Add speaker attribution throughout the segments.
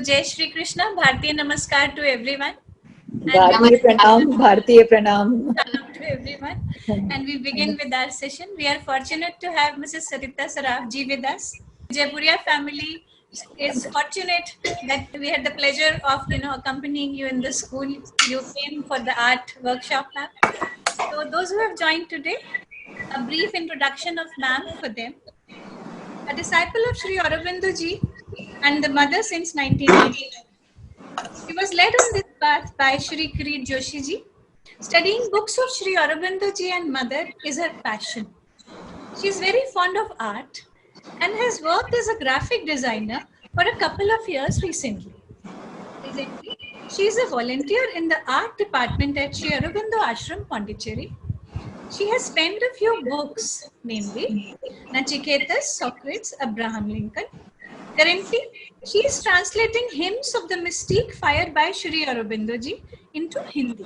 Speaker 1: Jai Shri Krishna, Bhartiya Namaskar to everyone.
Speaker 2: Bhartiya Pranam, Bhartiya Pranam.
Speaker 1: To everyone. And we begin with our session. We are fortunate to have Mrs. Sarita Sarafji with us. Jaipuriya family is fortunate that we had the pleasure of accompanying you in the school. You came for the art workshop, ma'am. So those who have joined today, a brief introduction of ma'am for them. A disciple of Sri Aurobindo ji and the mother since 1989. She was led on this path by Shri Kirit Joshi ji. Studying books of Sri Aurobindo ji and mother is her passion. She is very fond of art and has worked as a graphic designer for a couple of years recently. She is a volunteer in the art department at Sri Aurobindo Ashram, Pondicherry. She has penned a few books, namely Nachiketas, Socrates, Abraham Lincoln. Currently, she is translating Hymns of the Mystique Fire by Sri Aurobindo ji into Hindi.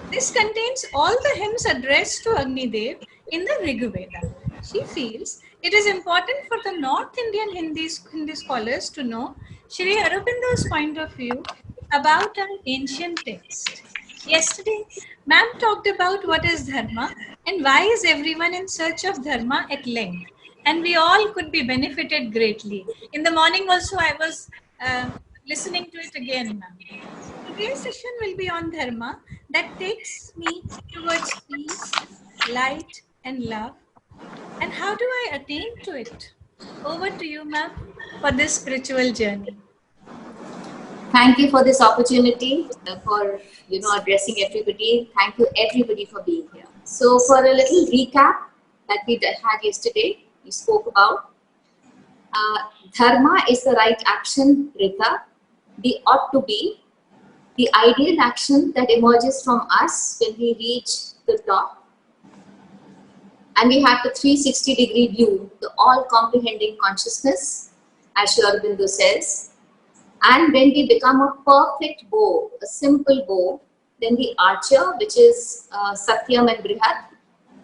Speaker 1: This contains all the hymns addressed to Agni Dev in the Rig Veda. She feels it is important for the North Indian Hindi scholars to know Sri Aurobindo's point of view about an ancient text. Yesterday, ma'am talked about what is dharma and why is everyone in search of dharma at length. And we all could be benefited greatly. In the morning also, I was listening to it again, ma'am. Today's session will be on dharma that takes me towards peace, light, and love. And how do I attain to it? Over to you, ma'am, for this spiritual journey.
Speaker 3: Thank you for this opportunity for addressing everybody. Thank you everybody for being here. So for a little recap that we had yesterday, we spoke about dharma is the right action, Rita, the ought to be, the ideal action that emerges from us when we reach the top. And we have the 360-degree view, the all-comprehending consciousness, as Sri Aurobindo says. And when we become a perfect bow, a simple bow, then the archer, which is Satyam and Brihat,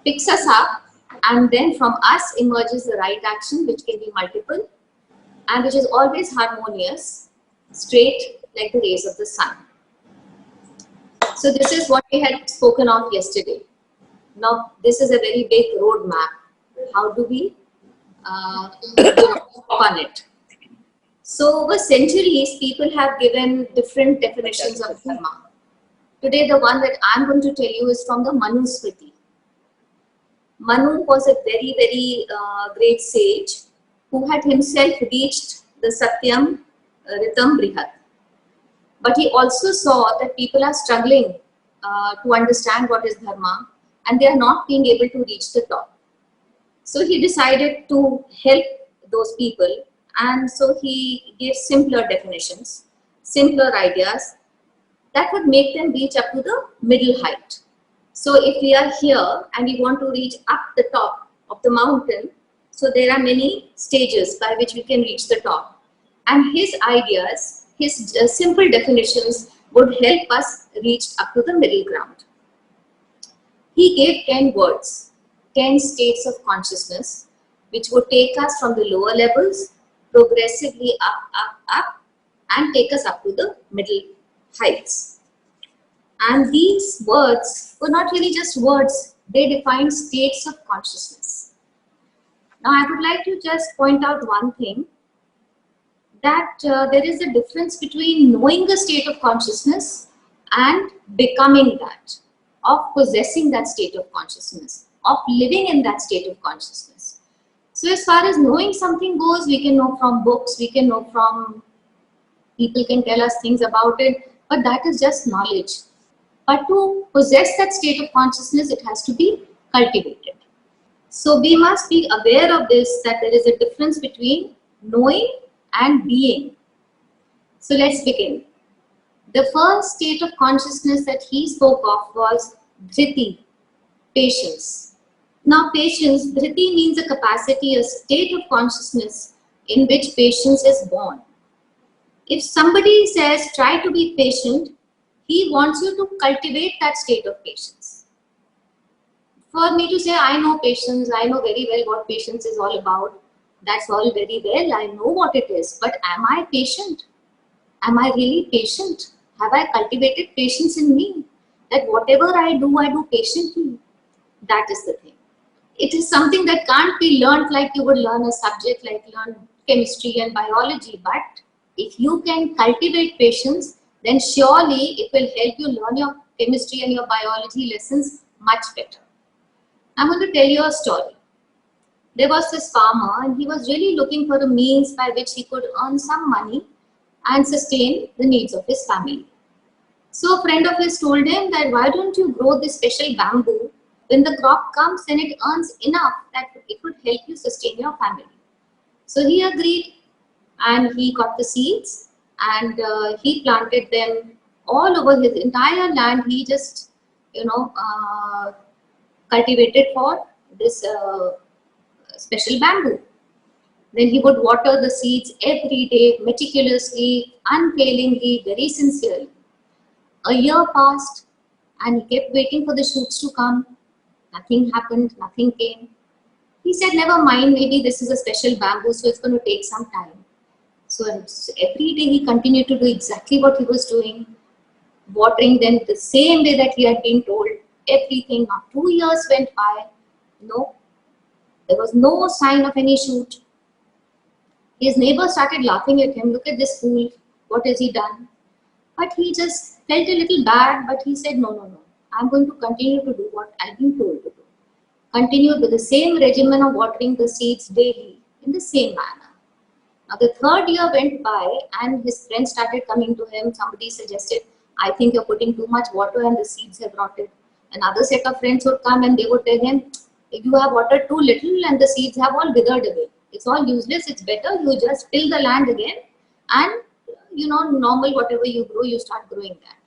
Speaker 3: picks us up, and then from us emerges the right action, which can be multiple, and which is always harmonious, straight like the rays of the sun. So this is what we had spoken of yesterday. Now this is a very big roadmap. How do we on it? So over centuries, people have given different definitions of dharma. Today, the one that I'm going to tell you is from the Manu Smriti. Manu was a very, very great sage who had himself reached the Satyam, Ritam, Brihat. But he also saw that people are struggling to understand what is dharma and they are not being able to reach the top. So he decided to help those people, and so he gave simpler definitions, simpler ideas that would make them reach up to the middle height. So if we are here and we want to reach up the top of the mountain, so there are many stages by which we can reach the top. And his ideas, his simple definitions would help us reach up to the middle ground. He gave 10 words, 10 states of consciousness, which would take us from the lower levels progressively up, and take us up to the middle heights. And these words were not really just words, they define states of consciousness. Now I would like to just point out one thing, that there is a difference between knowing a state of consciousness and becoming that, of possessing that state of consciousness, of living in that state of consciousness. So as far as knowing something goes, we can know from books, we can know from people can tell us things about it, but that is just knowledge. But to possess that state of consciousness, it has to be cultivated. So we must be aware of this, that there is a difference between knowing and being. So let's begin. The first state of consciousness that he spoke of was dhriti, patience. Now patience, dhriti means a capacity, a state of consciousness in which patience is born. If somebody says try to be patient, he wants you to cultivate that state of patience. For me to say I know patience, I know very well what patience is all about, that's all very well, I know what it is, but am I patient? Am I really patient? Have I cultivated patience in me? That whatever I do patiently. That is the thing. It is something that can't be learned like you would learn a subject like learn chemistry and biology. But if you can cultivate patience, then surely it will help you learn your chemistry and your biology lessons much better. I'm going to tell you a story. There was this farmer and he was really looking for a means by which he could earn some money and sustain the needs of his family. So a friend of his told him that why don't you grow this special bamboo? When the crop comes, then it earns enough that it would help you sustain your family. So he agreed and he got the seeds and he planted them all over his entire land. He just, cultivated for this special bamboo. Then he would water the seeds every day, meticulously, unfailingly, very sincerely. A year passed and he kept waiting for the shoots to come. Nothing happened, nothing came. He said, never mind, maybe this is a special bamboo, so it's going to take some time. So every day he continued to do exactly what he was doing, watering them the same way that he had been told, everything. Now 2 years went by, no, there was no sign of any shoot. His neighbor started laughing at him, look at this fool, what has he done? But he just felt a little bad, but he said, no, I'm going to continue to do what I've been told to do. Continued with the same regimen of watering the seeds daily in the same manner. Now the 3rd year went by and his friends started coming to him. Somebody suggested, I think you're putting too much water and the seeds have rotted. Another set of friends would come and they would tell him, you have watered too little and the seeds have all withered away. It's all useless, it's better you just till the land again and normal whatever you grow, you start growing that.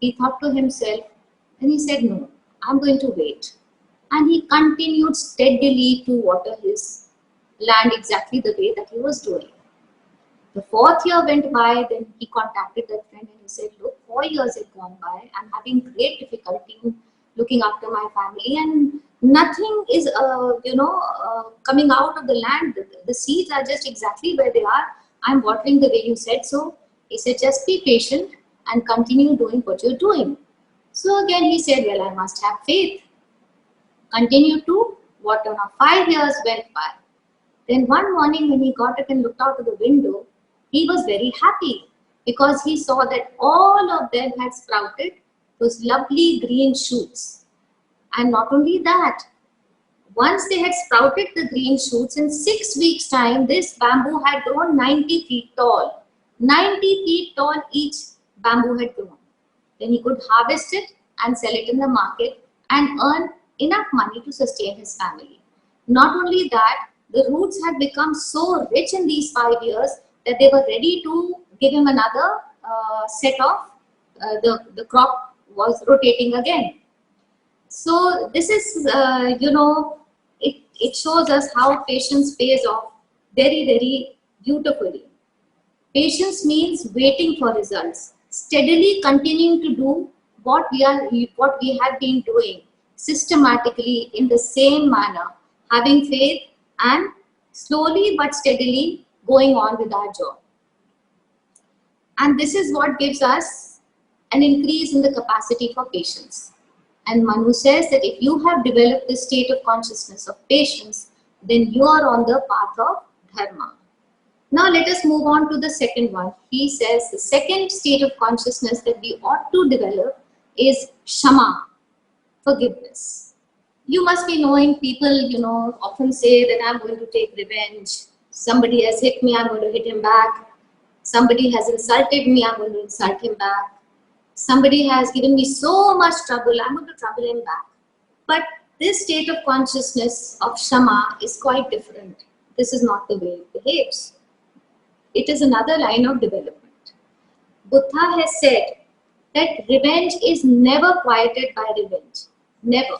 Speaker 3: He thought to himself and he said, no, I'm going to wait. And he continued steadily to water his land exactly the way that he was doing. The 4th year went by, then he contacted that friend and he said, look, 4 years had gone by. I'm having great difficulty in looking after my family and nothing is, coming out of the land. The seeds are just exactly where they are. I'm watering the way you said. So he said, just be patient and continue doing what you're doing. So again, he said, well, I must have faith. Continue to water. Now 5 years went by. Then one morning when he got up and looked out of the window, he was very happy because he saw that all of them had sprouted those lovely green shoots. And not only that, once they had sprouted the green shoots, in 6 weeks' time, this bamboo had grown 90 feet tall. 90 feet tall each bamboo had grown. Then he could harvest it and sell it in the market and earn enough money to sustain his family. Not only that, the roots had become so rich in these 5 years that they were ready to give him another set of, the crop was rotating again. So this is, it shows us how patience pays off very, very beautifully. Patience means waiting for results, steadily continuing to do what we have been doing systematically in the same manner, having faith and slowly but steadily going on with our job. And this is what gives us an increase in the capacity for patience. And Manu says that if you have developed this state of consciousness of patience, then you are on the path of dharma. Now let us move on to the second one. He says the second state of consciousness that we ought to develop is Kshama, forgiveness. You must be knowing people, often say that I'm going to take revenge. Somebody has hit me, I'm going to hit him back. Somebody has insulted me, I'm going to insult him back. Somebody has given me so much trouble, I'm going to trouble him back. But this state of consciousness of Kshama is quite different. This is not the way it behaves. It is another line of development. Buddha has said that revenge is never quieted by revenge. Never.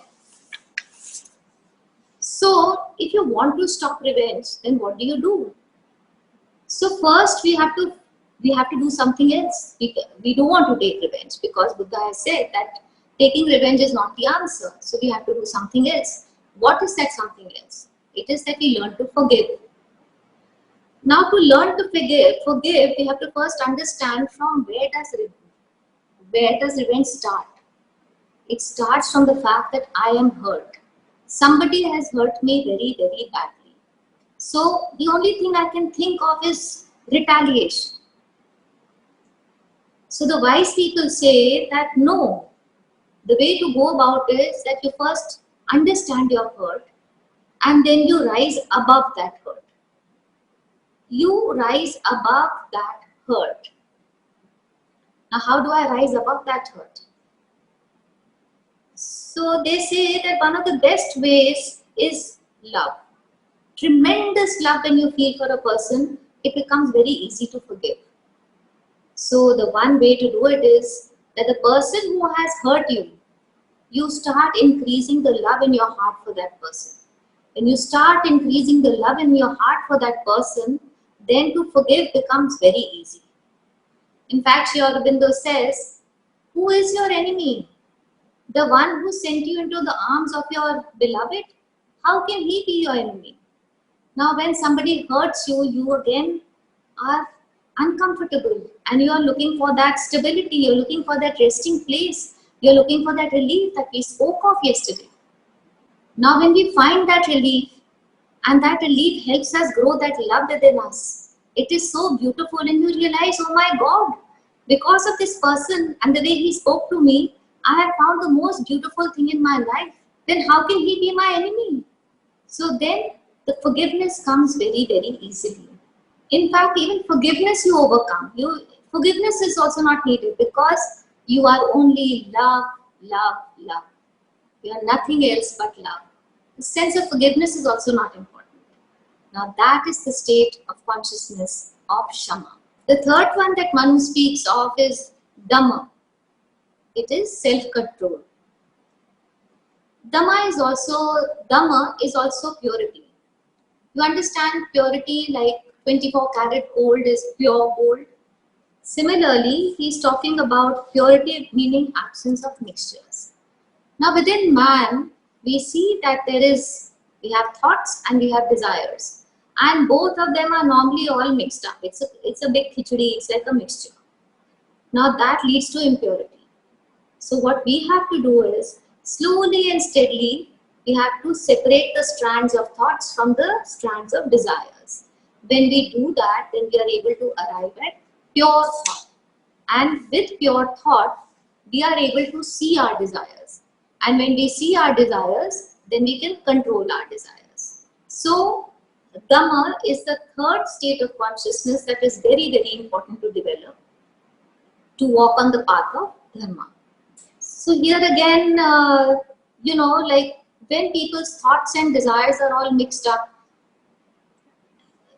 Speaker 3: So, if you want to stop revenge, then what do? So first we have to do something else. We don't want to take revenge because Buddha has said that taking revenge is not the answer. So we have to do something else. What is that something else? It is that we learn to forgive. Now to learn to forgive, we have to first understand from where does revenge start. It starts from the fact that I am hurt. Somebody has hurt me very, very badly. So the only thing I can think of is retaliation. So the wise people say that no, the way to go about it is that you first understand your hurt and then you rise above that hurt. You rise above that hurt. Now, how do I rise above that hurt? So they say that one of the best ways is love. Tremendous love when you feel for a person, it becomes very easy to forgive. So the one way to do it is that the person who has hurt you, you start increasing the love in your heart for that person. When you start increasing the love in your heart for that person, then to forgive becomes very easy. In fact, Sri Aurobindo says, who is your enemy? The one who sent you into the arms of your beloved? How can he be your enemy? Now, when somebody hurts you, you again are uncomfortable and you are looking for that stability, you're looking for that resting place, you're looking for that relief that we spoke of yesterday. Now, when we find that relief, and that relief helps us grow that love within us, it is so beautiful, and you realize, oh my God, because of this person and the way he spoke to me, I have found the most beautiful thing in my life. Then how can he be my enemy? So then the forgiveness comes very, very easily. In fact, even forgiveness you overcome. Forgiveness is also not needed because you are only love, love, love. You are nothing else but love. The sense of forgiveness is also not important. Now that is the state of consciousness of Shama. The third one that Manu speaks of is Dhamma. It is self-control. Dhamma is also purity. You understand purity like 24 karat gold is pure gold. Similarly, he is talking about purity meaning absence of mixtures. Now within man, we see that we have thoughts and we have desires. And both of them are normally all mixed up. It's a big khichdi, it's like a mixture. Now that leads to impurity. So what we have to do is, slowly and steadily, we have to separate the strands of thoughts from the strands of desires. When we do that, then we are able to arrive at pure thought. And with pure thought, we are able to see our desires. And when we see our desires, then we can control our desires. So, Dhamma is the third state of consciousness that is very, very important to develop to walk on the path of Dharma. So here again, like when people's thoughts and desires are all mixed up.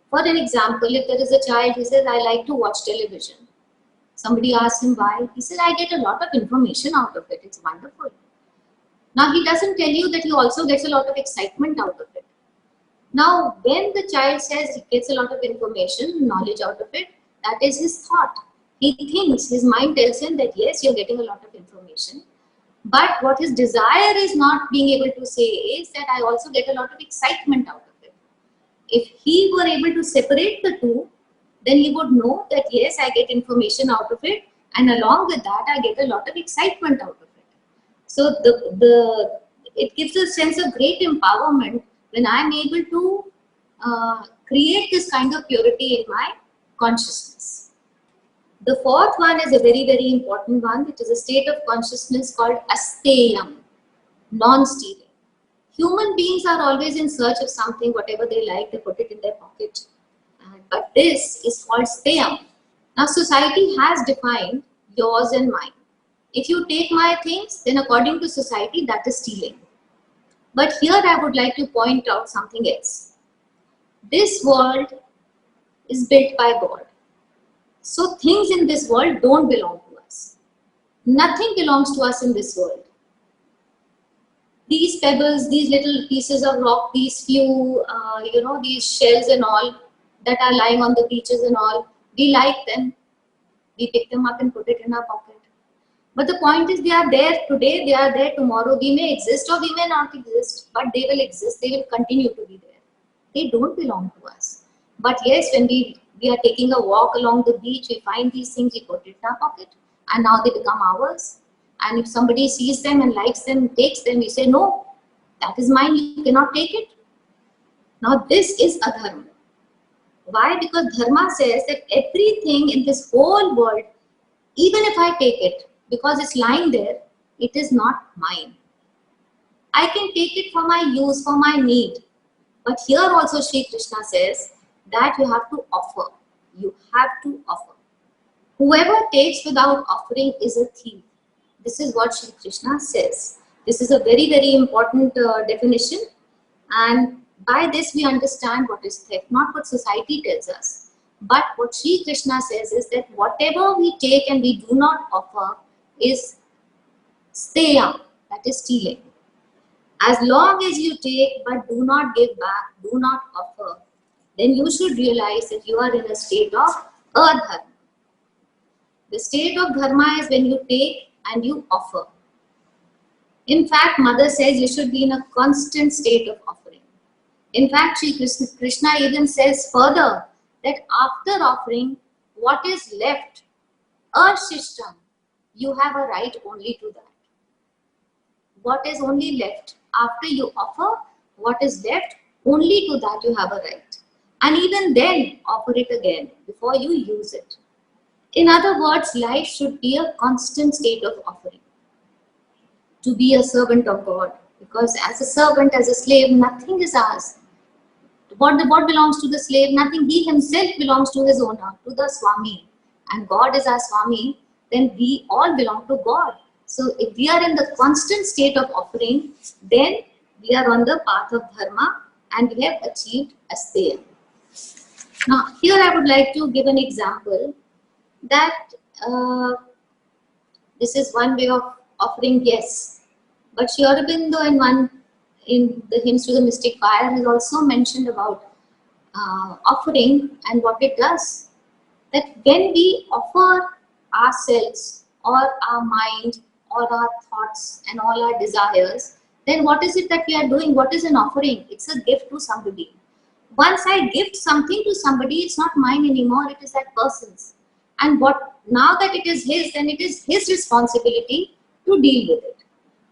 Speaker 3: For an example, if there is a child who says, I like to watch television. Somebody asks him why. He says, I get a lot of information out of it. It's wonderful. Now he doesn't tell you that he also gets a lot of excitement out of it. Now when the child says he gets a lot of information, knowledge out of it, that is his thought. He thinks, his mind tells him that yes, you're getting a lot of information. But what his desire is not being able to say is that I also get a lot of excitement out of it. If he were able to separate the two, then he would know that yes, I get information out of it, and along with that, I get a lot of excitement out of it. So it gives a sense of great empowerment when I am able to create this kind of purity in my consciousness. The fourth one is a very, very important one, which is a state of consciousness called asteyam, non-stealing. Human beings are always in search of something, whatever they like, they put it in their pocket. But this is called steyam. Now society has defined yours and mine. If you take my things, then according to society, that is stealing. But here I would like to point out something else. This world is built by God. So things in this world don't belong to us. Nothing belongs to us in this world. These pebbles, these little pieces of rock, these few, these shells and all that are lying on the beaches and all, we like them. We pick them up and put it in our pocket. But the point is, they are there today, they are there tomorrow. We may exist or we may not exist, but they will exist. They will continue to be there. They don't belong to us. But yes, when we are taking a walk along the beach, we find these things, we put it in our pocket, and now they become ours. And if somebody sees them and likes them, takes them, we say, no, that is mine, you cannot take it. Now this is adharma. Why? Because dharma says that everything in this whole world, even if I take it, because it's lying there, it is not mine. I can take it for my use, for my need. But here also Sri Krishna says that you have to offer. You have to offer. Whoever takes without offering is a thief. This is what Sri Krishna says. This is a very, very important definition. And by this we understand what is theft, not what society tells us. But what Sri Krishna says is that whatever we take and we do not offer is steya, that is stealing. As long as you take but do not give back, do not offer, then you should realize that you are in a state of adharma. The state of dharma is when you take and you offer. In fact, Mother says you should be in a constant state of offering. In fact, Sri Krishna even says further that after offering, what is left, ashishtam, you have a right only to that. What is only left after you offer, what is left, only to that you have a right. And even then, offer it again before you use it. In other words, life should be a constant state of offering. To be a servant of God. Because as a servant, as a slave, nothing is ours. What belongs to the slave? Nothing. He himself belongs to his owner, to the Swami. And God is our Swami, then we all belong to God. So if we are in the constant state of offering, then we are on the path of dharma and we have achieved asteya. Now here I would like to give an example that this is one way of offering, yes. But Sri Aurobindo in the Hymns to the Mystic Fire has also mentioned about offering and what it does. That when we offer ourselves or our mind or our thoughts and all our desires, then what is it that we are doing? What is an offering? It's a gift to somebody. Once I gift something to somebody, it's not mine anymore, it is that person's. And now that it is his, then it is his responsibility to deal with it.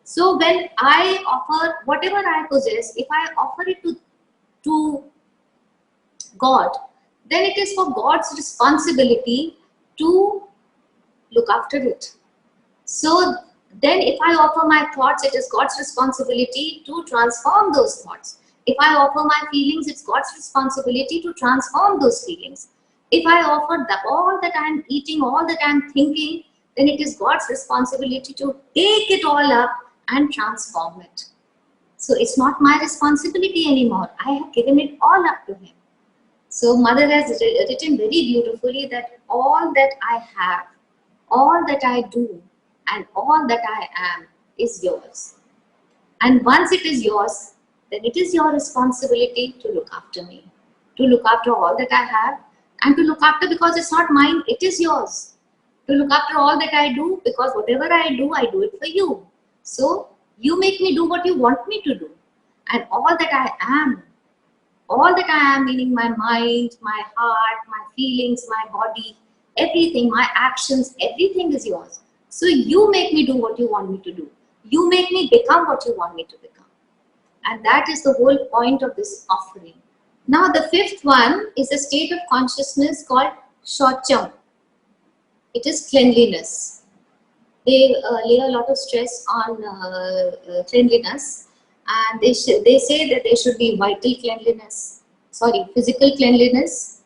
Speaker 3: So when I offer whatever I possess, if I offer it to God, then it is for God's responsibility to look after it. So then if I offer my thoughts, it is God's responsibility to transform those thoughts. If I offer my feelings, it's God's responsibility to transform those feelings. If I offer all that I am eating, all that I am thinking, then it is God's responsibility to take it all up and transform it. So it's not my responsibility anymore. I have given it all up to Him. So Mother has written very beautifully that all that I have, all that I do, and all that I am is yours. And once it is yours, then it is your responsibility to look after me, to look after all that I have, and to look after, because it's not mine, it is yours. To look after all that I do, because whatever I do it for you. So you make me do what you want me to do. And all that I am meaning my mind, my heart, my feelings, my body, everything, my actions, everything is yours. So you make me do what you want me to do. You make me become what you want me to become. And that is the whole point of this offering. Now the fifth one is a state of consciousness called Shaucham. It is cleanliness. They lay a lot of stress on cleanliness, and they say that there should be physical cleanliness,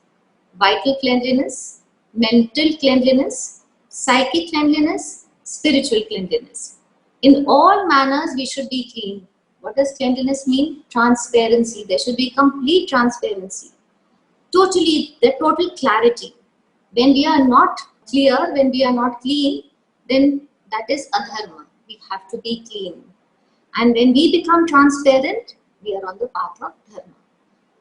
Speaker 3: vital cleanliness, mental cleanliness, psychic cleanliness, spiritual cleanliness. In all manners, we should be clean. What does cleanliness mean? Transparency. There should be complete transparency. The total clarity. When we are not clear, when we are not clean, then that is adharma. We have to be clean. And when we become transparent, we are on the path of dharma.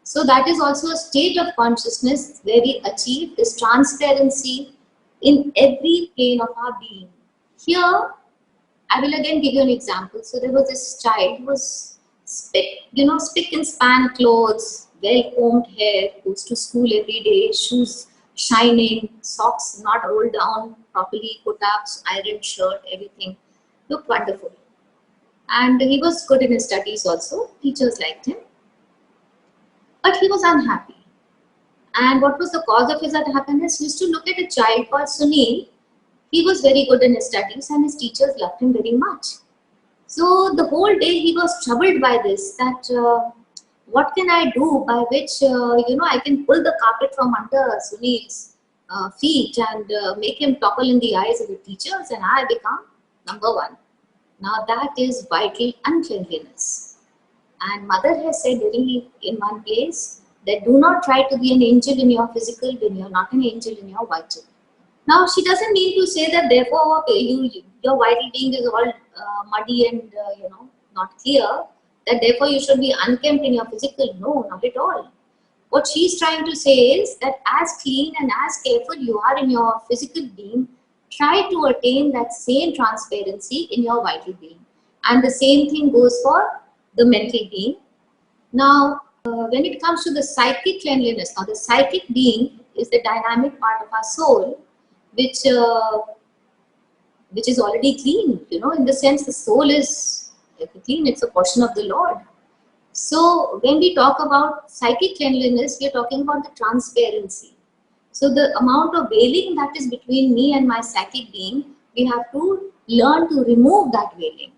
Speaker 3: So that is also a state of consciousness where we achieve this transparency in every plane of our being. Here, I will again give you an example. So there was this child who was spick and span clothes, well-combed hair, goes to school every day, shoes shining, socks not rolled down properly, put-ups, ironed shirt, everything. Looked wonderful. And he was good in his studies also. Teachers liked him. But he was unhappy. And what was the cause of his unhappiness? He used to look at a child called Sunil. He was very good in his studies and his teachers loved him very much. So the whole day he was troubled by this, that what can I do by which, I can pull the carpet from under Sunil's feet and make him topple in the eyes of the teachers and I become number one. Now that is vital uncleanliness. And mother has said in one place that do not try to be an angel in your physical when you are not an angel in your vital. Now she doesn't mean to say that therefore your vital being is all muddy and not clear, that therefore you should be unkempt in your physical. No, not at all. What she's trying to say is that as clean and as careful you are in your physical being, try to attain that same transparency in your vital being. And the same thing goes for the mental being. Now, when it comes to the psychic cleanliness, now the psychic being is the dynamic part of our soul, which is already clean, in the sense the soul is clean, it's a portion of the Lord. So when we talk about psychic cleanliness, we are talking about the transparency. So the amount of veiling that is between me and my psychic being, we have to learn to remove that veiling.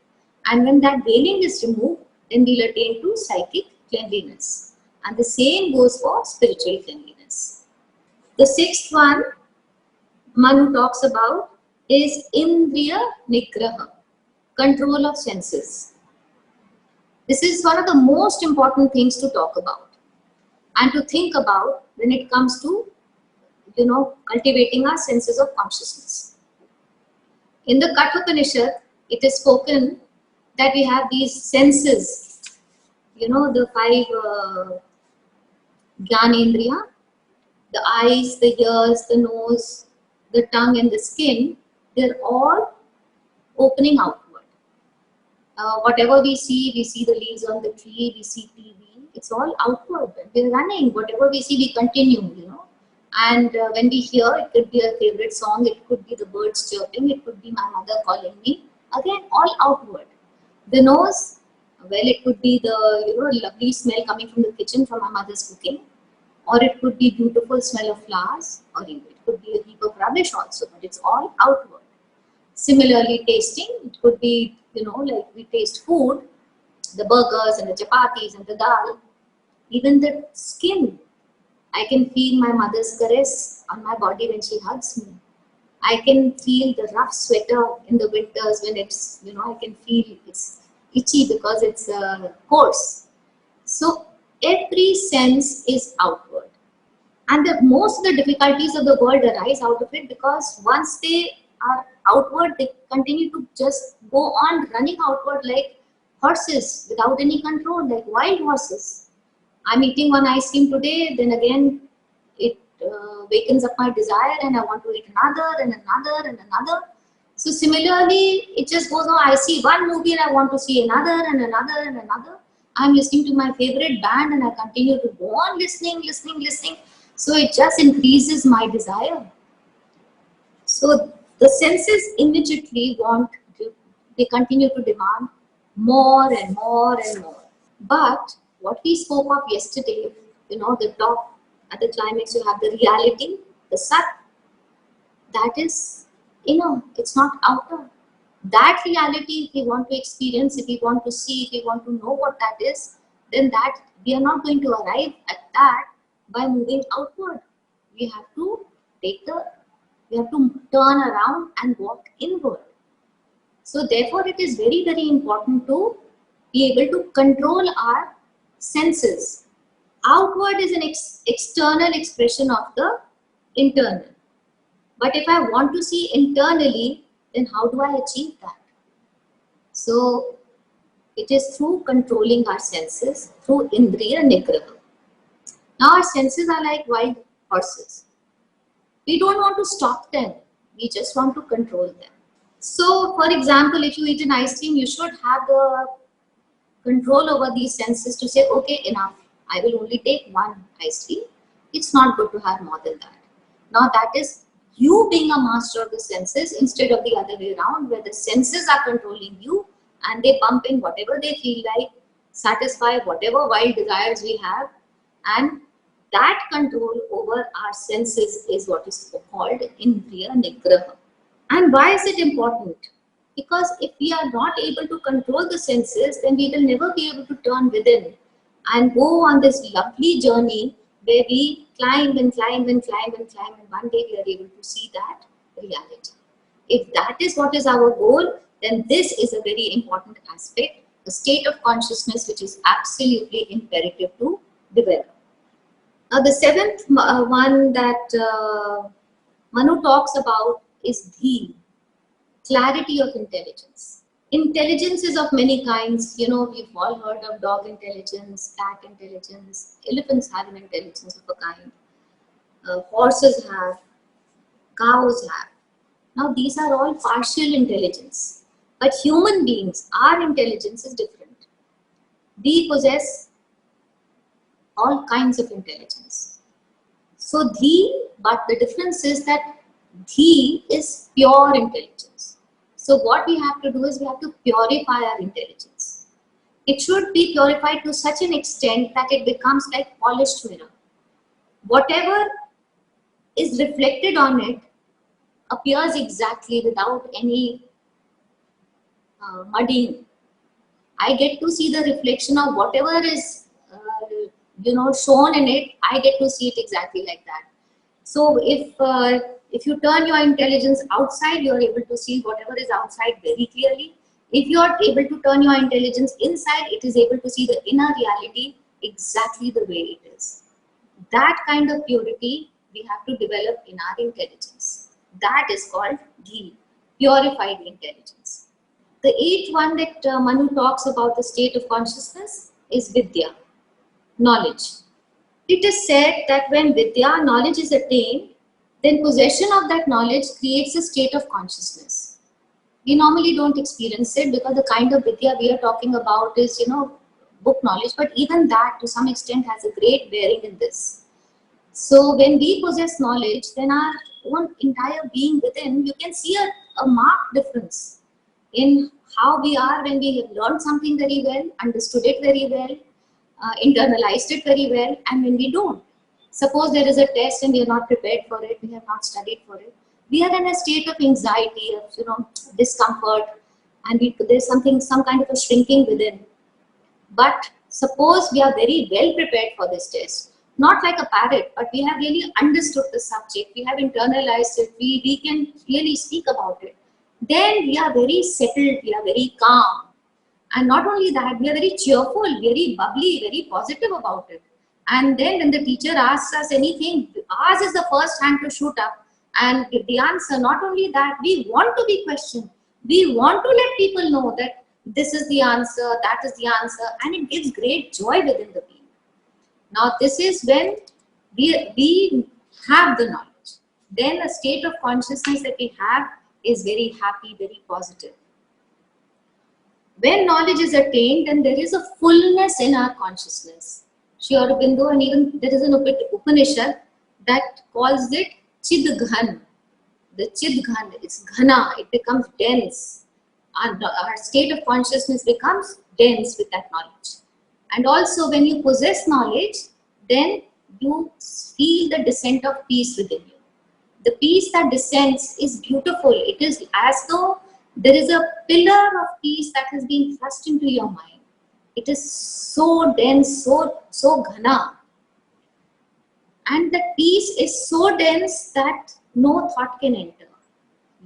Speaker 3: And when that veiling is removed, then we'll attain to psychic cleanliness. And the same goes for spiritual cleanliness. The sixth one Manu talks about is Indriya Nigraha, control of senses. This is one of the most important things to talk about and to think about when it comes to cultivating our senses of consciousness. In the Kathopanishad, it is spoken that we have these senses, the five Gyanendriya, the eyes, the ears, the nose, the tongue and the skin, they're all opening outward. Whatever we see the leaves on the tree, we see TV, it's all outward. We're running, whatever we see, we continue, And when we hear, it could be a favorite song, it could be the birds chirping, it could be my mother calling me. Again, all outward. The nose, well, it could be the lovely smell coming from the kitchen from my mother's cooking, or it could be beautiful smell of flowers, or it could be a heap of rubbish also, but it's all outward. Similarly, tasting, it could be, like we taste food, the burgers and the chapatis and the dal, even the skin. I can feel my mother's caress on my body when she hugs me. I can feel the rough sweater in the winters when it's, I can feel it's itchy because it's coarse. So every sense is outward. And most of the difficulties of the world arise out of it because once they are outward, they continue to just go on running outward like horses without any control, like wild horses. I'm eating one ice cream today, then again it wakens up my desire and I want to eat another and another and another. So similarly, it just goes on. I see one movie and I want to see another and another and another. I'm listening to my favorite band and I continue to go on listening. So it just increases my desire. So the senses immediately they continue to demand more and more and more. But what we spoke of yesterday, the top at the climax, you have the reality, the Sat. That is, it's not outer. That reality, if we want to experience, if we want to see, if we want to know what that is, then that we are not going to arrive at that by moving outward. We have to turn around and walk inward. So therefore, it is very, very important to be able to control our senses. Outward is an external expression of the internal. But if I want to see internally, then how do I achieve that? So it is through controlling our senses, through Indriya Nigraha. Now our senses are like wild horses. We don't want to stop them. We just want to control them. So for example, if you eat an ice cream, you should have the control over these senses to say, okay, enough. I will only take one ice cream. It's not good to have more than that. Now that is you being a master of the senses instead of the other way around, where the senses are controlling you and they pump in whatever they feel like, satisfy whatever wild desires we have, and that control over our senses is what is called Indriya Nigraha. And why is it important? Because if we are not able to control the senses, then we will never be able to turn within and go on this lovely journey where we climb and climb and climb and climb, and one day we are able to see that reality. If that is what is our goal, then this is a very important aspect, a state of consciousness which is absolutely imperative to develop. The seventh one that Manu talks about is Dhi, clarity of intelligence. Intelligence is of many kinds. You know, we've all heard of dog intelligence, cat intelligence, elephants have an intelligence of a kind, horses have, cows have. Now, these are all partial intelligence. But human beings, our intelligence is different. We possess all kinds of intelligence. So, Dhi, but the difference is that Dhi is pure intelligence. So what we have to do is we have to purify our intelligence. It should be purified to such an extent that it becomes like polished mirror. Whatever is reflected on it appears exactly without any muddying. I get to see the reflection of whatever is shown in it. I get to see it exactly like that. So if you turn your intelligence outside, you are able to see whatever is outside very clearly. If you are able to turn your intelligence inside, it is able to see the inner reality exactly the way it is. That kind of purity we have to develop in our intelligence. That is called Dhi, purified intelligence. The eighth one that Manu talks about the state of consciousness is Vidya, knowledge. It is said that when Vidya, knowledge is attained, then possession of that knowledge creates a state of consciousness. We normally don't experience it because the kind of Vidya we are talking about is, book knowledge, but even that to some extent has a great bearing in this. So when we possess knowledge, then our own entire being within, you can see a marked difference in how we are when we have learned something very well, understood it very well, internalized it very well, and when we don't. Suppose there is a test and we are not prepared for it, we have not studied for it. We are in a state of anxiety, of discomfort, and there's some kind of a shrinking within. But suppose we are very well prepared for this test, not like a parrot, but we have really understood the subject, we have internalized it, we can really speak about it. Then we are very settled, we are very calm. And not only that, we are very cheerful, very bubbly, very positive about it. And then when the teacher asks us anything, ours is the first hand to shoot up and give the answer. Not only that, we want to be questioned. We want to let people know that this is the answer, that is the answer, and it gives great joy within the being. Now, this is when we have the knowledge. Then the state of consciousness that we have is very happy, very positive. When knowledge is attained, then there is a fullness in our consciousness. Sri Aurobindo, and even there is an Upanishad that calls it Chidghan. The Chidghan, it's Ghana, it becomes dense. Our state of consciousness becomes dense with that knowledge. And also when you possess knowledge, then you feel the descent of peace within you. The peace that descends is beautiful. It is as though there is a pillar of peace that has been thrust into your mind. It is so dense, so ghana. And the peace is so dense that no thought can enter.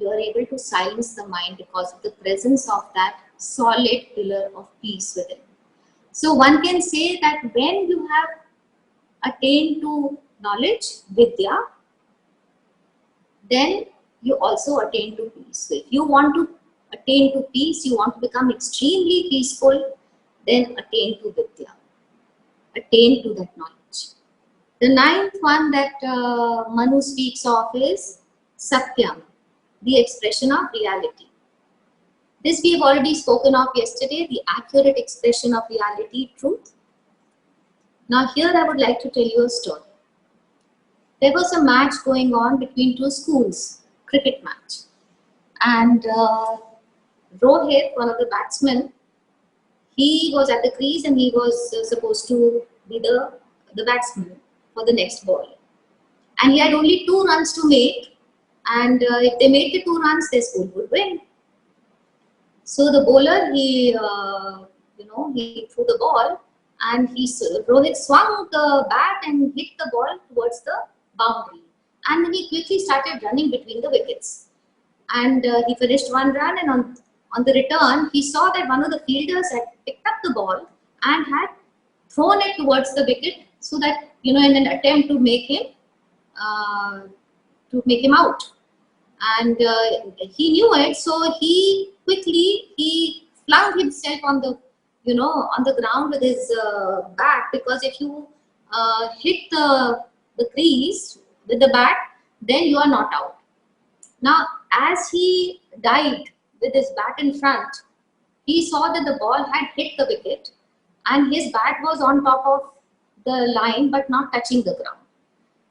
Speaker 3: You are able to silence the mind because of the presence of that solid pillar of peace within. So one can say that when you have attained to knowledge, Vidya, then you also attain to peace. So if you want to attain to peace, you want to become extremely peaceful, then attain to Vidya, attain to that knowledge. The ninth one that Manu speaks of is Satyam, the expression of reality. This we have already spoken of yesterday, the accurate expression of reality, truth. Now here I would like to tell you a story. There was a match going on between two schools, cricket match. And Rohit, one of the batsmen, he was at the crease and he was supposed to be the batsman for the next ball. And he had only 2 runs to make, and if they made the 2 runs, their school would win. So the bowler, he threw the ball, and Rohit swung the bat and hit the ball towards the boundary. And then he quickly started running between the wickets. And he finished 1 run, and on the return, he saw that one of the fielders had picked up the ball and had thrown it towards the wicket, so that, in an attempt to make him out. And he knew it, so he quickly flung himself on the ground with his bat, because if you hit the crease with the bat, then you are not out. Now, as he dived with his bat in front, he saw that the ball had hit the wicket and his bat was on top of the line but not touching the ground.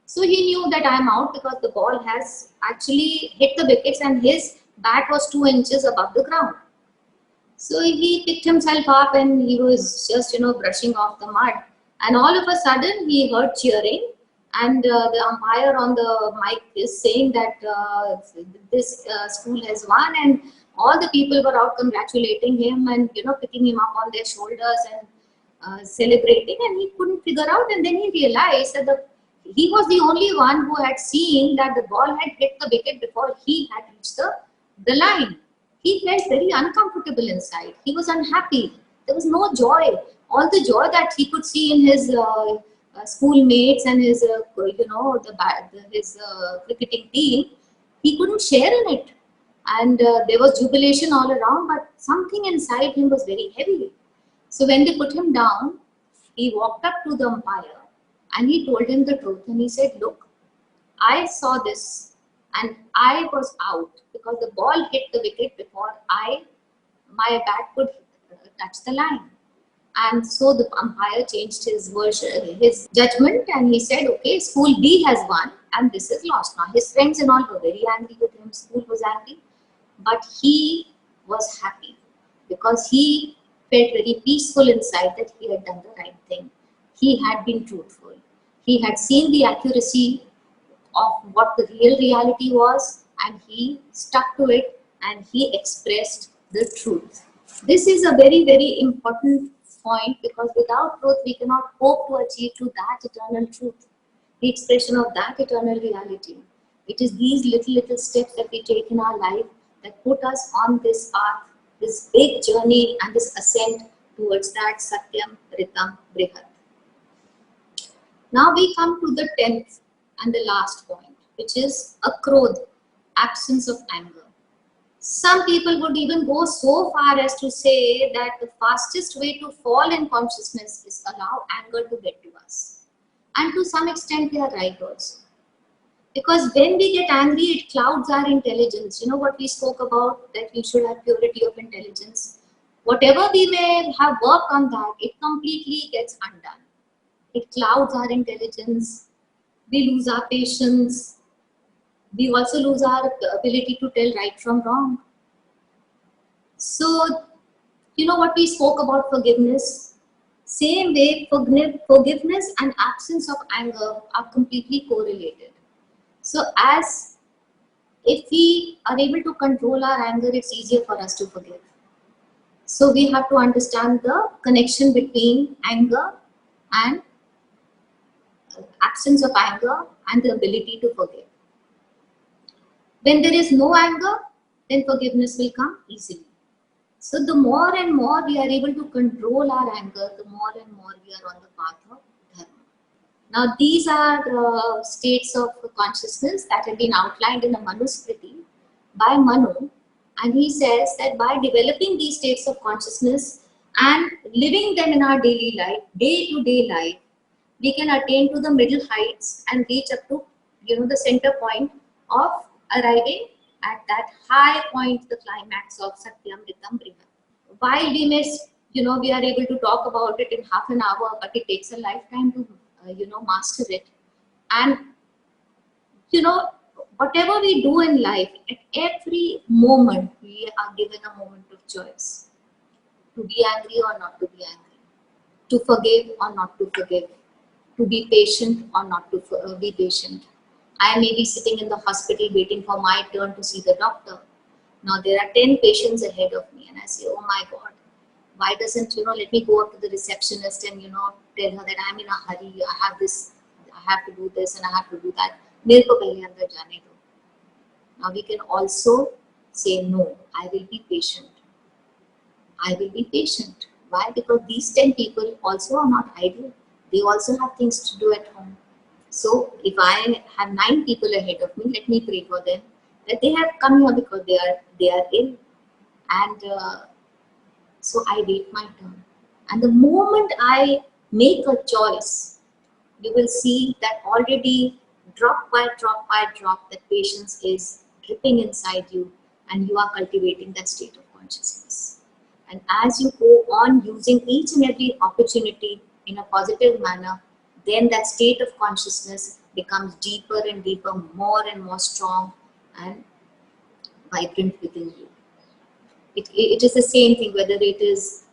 Speaker 3: So he knew that I am out, because the ball has actually hit the wickets and his bat was 2 inches above the ground. So he picked himself up and he was just, brushing off the mud. And all of a sudden he heard cheering, and the umpire on the mic is saying that this school has won, and all the people were out congratulating him and, picking him up on their shoulders and celebrating, and he couldn't figure out. And then he realized that he was the only one who had seen that the ball had hit the wicket before he had reached the line. He felt very uncomfortable inside. He was unhappy. There was no joy. All the joy that he could see in his schoolmates and his, his cricketing team, he couldn't share in it. And there was jubilation all around, but something inside him was very heavy. So when they put him down, he walked up to the umpire and he told him the truth. And he said, "Look, I saw this and I was out because the ball hit the wicket before my bat could touch the line." And so the umpire changed his judgment, and he said, "Okay, school B has won and this is lost." Now his friends and all were very angry with him. School was angry, but he was happy because he felt very peaceful inside that he had done the right thing. He had been truthful. He had seen the accuracy of what the real reality was, and he stuck to it and he expressed the truth. This is a very, very important point, because without truth we cannot hope to achieve to that eternal truth, the expression of that eternal reality. It is these little steps that we take in our life that put us on this path, this big journey and this ascent towards that Satyam, Ritam, Brihat. Now we come to the 10th and the last point, which is akrodh, absence of anger. Some people would even go so far as to say that the fastest way to fall in consciousness is allow anger to get to us. And to some extent they are right also. Because when we get angry, it clouds our intelligence. You know what we spoke about, that we should have purity of intelligence. Whatever we may have worked on that, it completely gets undone. It clouds our intelligence. We lose our patience. We also lose our ability to tell right from wrong. So, you know what we spoke about forgiveness? Same way, forgiveness and absence of anger are completely correlated. So, as if we are able to control our anger, it's easier for us to forgive. So, we have to understand the connection between anger and absence of anger and the ability to forgive. When there is no anger, then forgiveness will come easily. So the more and more we are able to control our anger, the more and more we are on the path of dharma. Now these are states of consciousness that have been outlined in the Manusmriti by Manu, and he says that by developing these states of consciousness and living them in our daily life, day-to-day life, we can attain to the middle heights and reach up to, the center point of arriving at that high point, the climax of Satyam, Ritam, Brihat. While we may, we are able to talk about it in half an hour, but it takes a lifetime to, master it. And, whatever we do in life, at every moment, we are given a moment of choice. To be angry or not to be angry. To forgive or not to forgive. To be patient or not to be patient. I may be sitting in the hospital waiting for my turn to see the doctor. Now there are 10 patients ahead of me, and I say, oh my God, why doesn't, let me go up to the receptionist and, tell her that I'm in a hurry, I have this, I have to do this and I have to do that. Mere ko pehle andar jaane do. Now we can also say, no, I will be patient. I will be patient. Why? Because these 10 people also are not idle. They also have things to do at home. So if I have 9 people ahead of me, let me pray for them that they have come here because they are ill. And so I wait my turn. And the moment I make a choice, you will see that already drop by drop by drop, that patience is dripping inside you, and you are cultivating that state of consciousness. And as you go on using each and every opportunity in a positive manner, then that state of consciousness becomes deeper and deeper, more and more strong and vibrant within you. It is the same thing, whether it is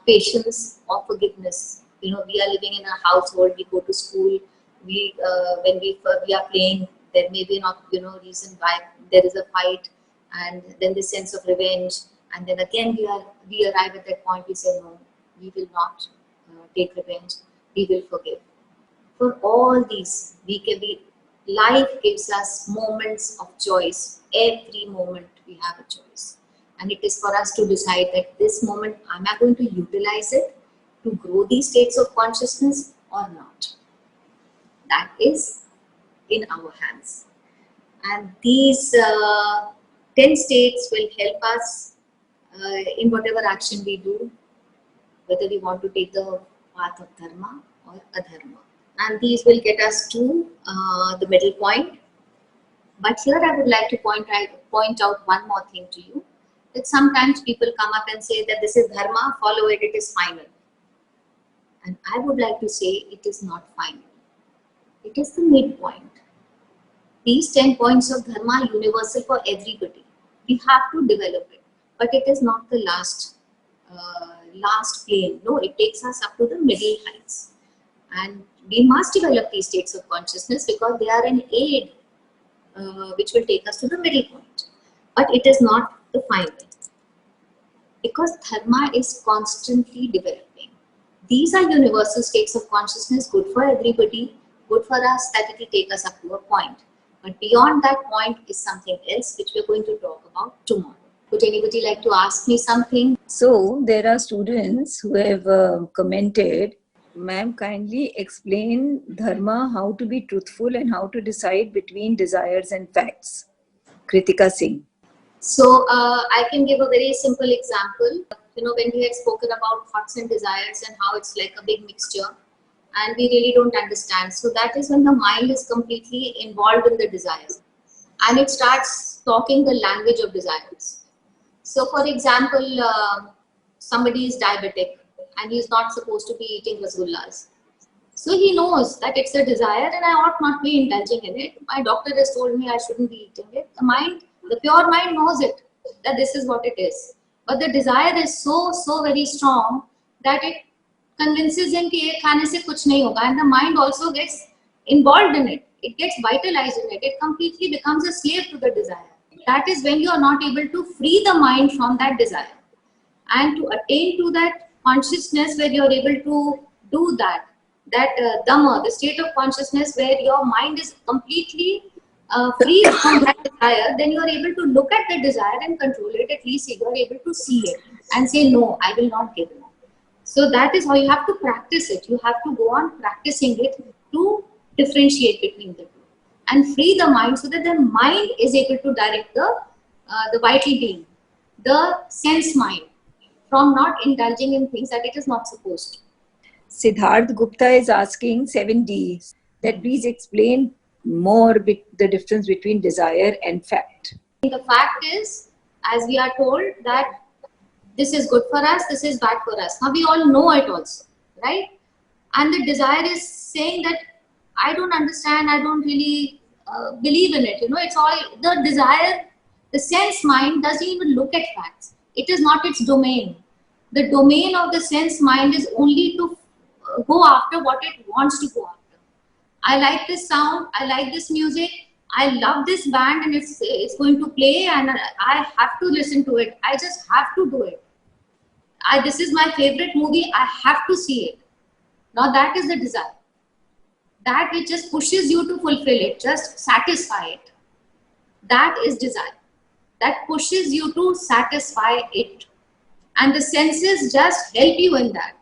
Speaker 3: patience or forgiveness. We are living in a household, we go to school, when we are playing, there may be not reason why there is a fight, and then the sense of revenge, and then again we arrive at that point, we say no, we will not take revenge, we will forgive. For all these, life gives us moments of choice. Every moment we have a choice. And it is for us to decide that this moment, am I going to utilize it to grow these states of consciousness or not? That is in our hands. And these 10 states will help us in whatever action we do, whether we want to take the path of dharma or adharma. And these will get us to the middle point. But here I would like to point out one more thing to you, that sometimes people come up and say that this is dharma, follow it, it is final. And I would like to say it is not final. It is the midpoint. These 10 points of dharma are universal for everybody. We have to develop it. But it is not the last plane. No, it takes us up to the middle heights. And we must develop these states of consciousness because they are an aid which will take us to the middle point. But it is not the final. Because dharma is constantly developing. These are universal states of consciousness, good for everybody, good for us, that it will take us up to a point. But beyond that point is something else which we are going to talk about tomorrow. Would anybody like to ask me something?
Speaker 2: So there are students who have commented, ma'am, kindly explain dharma, how to be truthful and how to decide between desires and facts. Kritika Singh.
Speaker 3: So I can give a very simple example. When we had spoken about thoughts and desires and how it's like a big mixture and we really don't understand. So that is when the mind is completely involved in the desires and it starts talking the language of desires. So for example, somebody is diabetic and he is not supposed to be eating rasgullas. So he knows that it's a desire and I ought not be indulging in it. My doctor has told me I shouldn't be eating it. The pure mind knows it, that this is what it is. But the desire is so very strong that it convinces him that ye khane se kuch nahi hoga, and the mind also gets involved in it. It gets vitalized in it. It completely becomes a slave to the desire. That is when you are not able to free the mind from that desire. And to attain to that consciousness where you are able to do that dhamma, the state of consciousness where your mind is completely free from that desire, then you are able to look at the desire and control it. At least you are able to see it and say, no, I will not give in. So that is how you have to practice it. You have to go on practicing it to differentiate between the two and free the mind so that the mind is able to direct the vital being, the sense mind, from not indulging in things that it is not supposed to.
Speaker 2: Siddharth Gupta is asking 7D that please explain more the difference between desire and fact.
Speaker 3: The fact is, as we are told, that this is good for us, this is bad for us. Now we all know it also, right? And the desire is saying that I don't understand, I don't really believe in it. It's all the desire. The sense mind doesn't even look at facts. It is not its domain. The domain of the sense mind is only to go after what it wants to go after. I like this sound, I like this music, I love this band, and it's going to play, and I have to listen to it. I just have to do it. This is my favorite movie, I have to see it. Now that is the desire. That which just pushes you to fulfill it, just satisfy it. That is desire. That pushes you to satisfy it. And the senses just help you in that.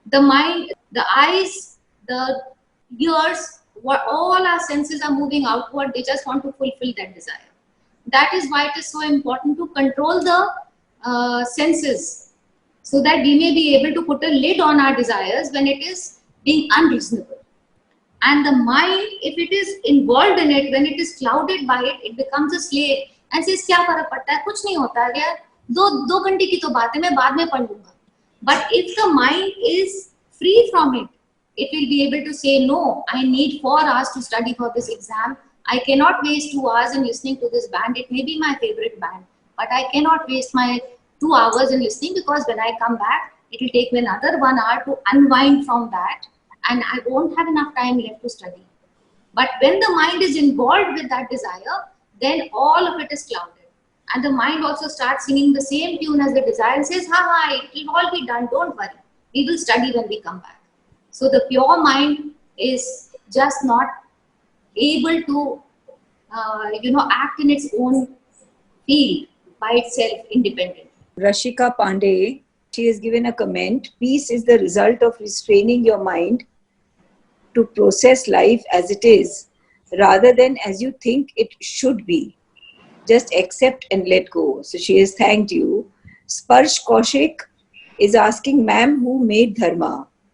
Speaker 3: The mind, the eyes, the ears, all our senses are moving outward. They just want to fulfill that desire. That is why it is so important to control the senses, so that we may be able to put a lid on our desires when it is being unreasonable. And the mind, if it is involved in it, when it is clouded by it, it becomes a slave and says, "Kya farak padta hai? Kuch nahi hota hai yaar. दो घंटे की तो बात है, मैं बाद में पढ़ लूंगा." But if the mind is free from it, it will be able to say, "No, I need 4 hours to study for this exam. I cannot waste 2 hours in listening to this band. It may be my favorite band, but I cannot waste my 2 hours in listening, because when I come back, it will take me another 1 hour to unwind from that, and I won't have enough time left to study." But when the mind is involved with that desire, then all of it is clouded. And the mind also starts singing the same tune as the desire and says, "Ha, it will all be done, don't worry. We will study when we come back." So the pure mind is just not able to, act in its own field by itself, independent.
Speaker 2: Rashika Pandey, she has given a comment: peace is the result of restraining your mind to process life as it is, rather than as you think it should be. Just accept and let go. So she has thanked you. Sparsh Kaushik is asking, "Ma'am, who made dharma?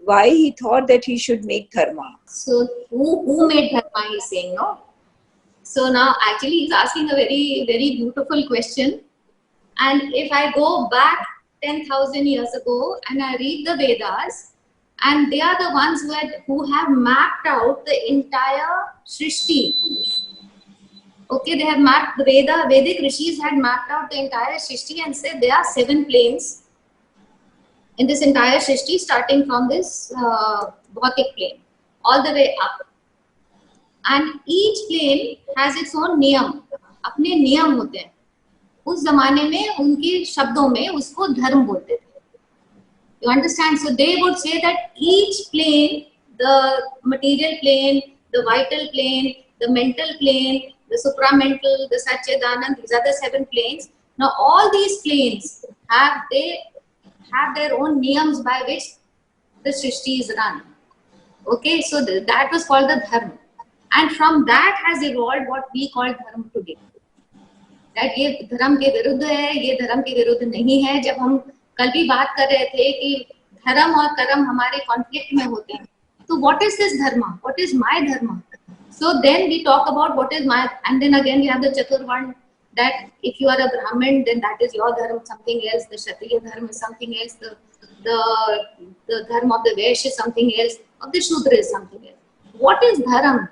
Speaker 2: Why he thought that he should make dharma?"
Speaker 3: So who made dharma, he's saying, no? So now actually he's asking a very, very beautiful question. And if I go back 10,000 years ago and I read the Vedas, and they are the ones who have mapped out the entire Srishti. Okay, they have mapped the Vedic rishis had mapped out the entire Srishti and said there are 7 planes in this entire Srishti, starting from this Bhautik plane all the way up. And each plane has its own niyam. अपने नियम होते हैं. उस जमाने में उनके शब्दों में उसको धर्म बोलते थे. You understand? So they would say that each plane, the material plane, the vital plane, the mental plane, the supramental, the Satchidanand, these are the 7 planes. Now all these planes have their own niyams by which the Srishti is run. Okay, so that was called the dharma. And from that has evolved what we call dharma today. That ये धर्म के विरुद्ध है, ये धर्म के विरुद्ध नहीं है. जब हम कल भी बात कर रहे थे कि धर्म और कर्म हमारे कॉन्फ्लिक्ट में होते हैं, तो what is this dharma? What is my dharma? So then we talk about what is my, and then again we have the Chaturvarna, that if you are a Brahmin, then that is your dharma, something else. The Kshatriya dharma is something else. The dharma of the Vaishya is something else. Of the Shudra is something else. What is dharma?